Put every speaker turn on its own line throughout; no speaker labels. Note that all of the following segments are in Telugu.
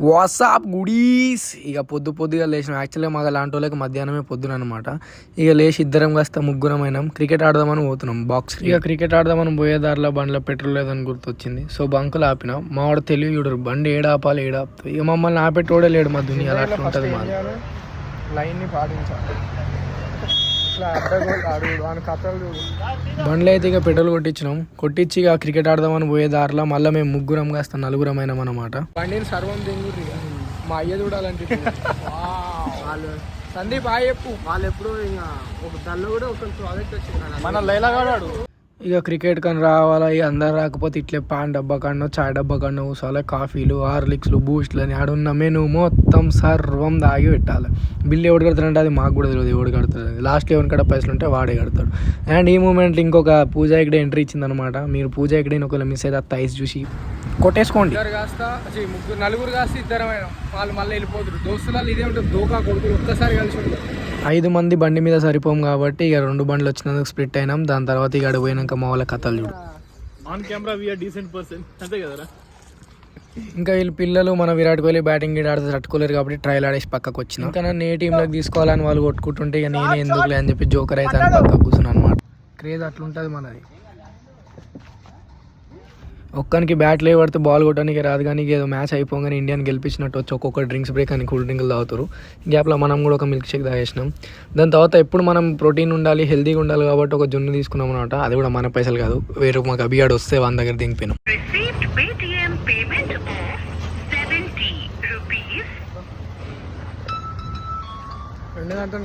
WhatsApp goodies. ఇక పొద్దుగా లేచినాం. యాక్చువల్గా మాకు అలాంటి వాళ్ళకి మధ్యాహ్నమే పొద్దున అనమాట. ఇక లేచి ఇద్దరం కాస్త ముగ్గురమైనాం. క్రికెట్ ఆడదామని పోతున్నాం బాక్స్. ఇక క్రికెట్ ఆడదామని పోయే దారిలో బండిలో పెట్రోల్ లేదని గుర్తొచ్చింది. సో బంకులు ఆపినాం. మా వాడు తెలివి చూడరు, బండి ఏడాపాలి ఏడాపుతుంది. ఇక మమ్మల్ని ఆపెట్టోడే లేడు. మా దునియా అట్లా ఉంటుంది. మా లైన్ని పాటించాలి. బండ్లు అయితే ఇక పెట్రోల్ కొట్టించి ఇక క్రికెట్ ఆడదామని పోయే దారిలో మళ్ళీ మేము ముగ్గురం కాస్త నలుగురమైనాం అనమాట. బండిని సర్వం తెంగుర్రి మా అయ్య చూడాలంటే వాళ్ళు సందీప్ చెప్పు. వాళ్ళు ఎప్పుడు ఇంకా ఒక దల్లో కూడా ఒక ప్రాజెక్ట్ వచ్చింది మన లైలాగాడు. ఇక క్రికెట్ కని రావాలా. ఇక అందరు రాకపోతే ఇట్లే పాన్ డబ్బా కన్నా చాయ్ డబ్బా కన్నా కూర్చోవాలి. కాఫీలు హార్లిక్స్లు బూస్ట్లు అని ఆడున్న మెను మొత్తం సర్వం దాగి పెట్టాలి. బిల్లు ఎవడు కడతాడంటే అది మాకు కూడా తెలియదు ఎవడు కడతాడు. లాస్ట్ ఎవరి కాడ పైసలు ఉంటే వాడే కడతాడు. అండ్ ఈ మూమెంట్లో ఇంకొక పూజా ఇక్కడ ఎంట్రీ ఇచ్చిందనమాట. మీరు పూజా ఇక్కడ ఒకవేళ మిస్ అయితే ఆ ఐస్ చూసి కొట్టేసుకోండి. నలుగురు కాస్త ఇద్దరమైన వాళ్ళు మళ్ళీ వెళ్ళిపోతారు. దోస్తులు ఇదే ఉంటుంది. దోకా కొడుకులు ఒక్కసారి కలిసి ఉంటుంది. 5 మంది బండి మీద సరిపోం కాబట్టి ఇక 2 బండ్లు వచ్చినందుకు స్ప్లిట్ అయినాం. దాని తర్వాత ఇక పోయినాక మా వాళ్ళ కథలు చూడు. ఇంకా వీళ్ళు పిల్లలు మన విరాట్ కోహ్లీ బ్యాటింగ్ ఆడితే తట్టుకోలేరు కాబట్టి ట్రయల్ ఆడేసి పక్కకు వచ్చిన. ఇంకా నన్ను ఏ టీంలోకి తీసుకోవాలని వాళ్ళు కొట్టుకుంటుంటే ఇక నేనే ఎందుకులే అని చెప్పి జోకర్ అయితే అని పక్కకు కూర్చున్నాను అనమాట. క్రేజ్ అట్లుంటుంది మనది. ఒక్కనికి బ్యాట్లు పడితే బాల్ కొట్టడానికి రాదు. కానీ ఏదో మ్యాచ్ అయిపోగానే ఇండియాని గెలిపించినట్టు వచ్చి ఒక్కొక్క డ్రింక్స్ బ్రేక్ అని కూల్ డ్రింకులు తాగుతారు. గ్యాప్లో మనం కూడా ఒక మిల్క్ షేక్ తాగేసినాం. దాని తర్వాత ఎప్పుడు మనం ప్రోటీన్ ఉండాలి, హెల్తీగా ఉండాలి కాబట్టి ఒక జున్ను తీసుకున్నాం అనమాట. అది కూడా మన పైసలు కాదు, వేరే మాకు అభియాడు వస్తే వాళ్ళ దగ్గర దింపినాం.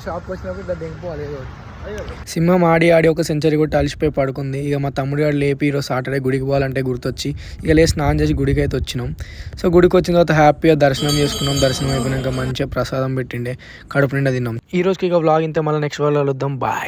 షాప్కి వచ్చినప్పుడు ఇట్లా దింపుకోవాలి. సింహం ఆడి ఒక సెంచరీ కొట్టి అలిసిపోయి పడుకుంది. ఇక మా తమ్ముడు గారు లేపి ఈరోజు సాటర్డే గుడికి పోవాలంటే గుర్తొచ్చి ఇక లేచి స్నానం చేసి గుడికి అయితే వచ్చినాం. సో గుడికి వచ్చిన తర్వాత హ్యాపీగా దర్శనం చేసుకున్నాం. దర్శనం అయిపోయినాక మంచిగా ప్రసాదం పెట్టిండే, కడుపు నిండా తిన్నాం. ఈ రోజుకి ఇక వ్లాగ్ ఇంతే. మళ్ళీ నెక్స్ట్ వాళ్ళు కలుద్దాం. బాయ్.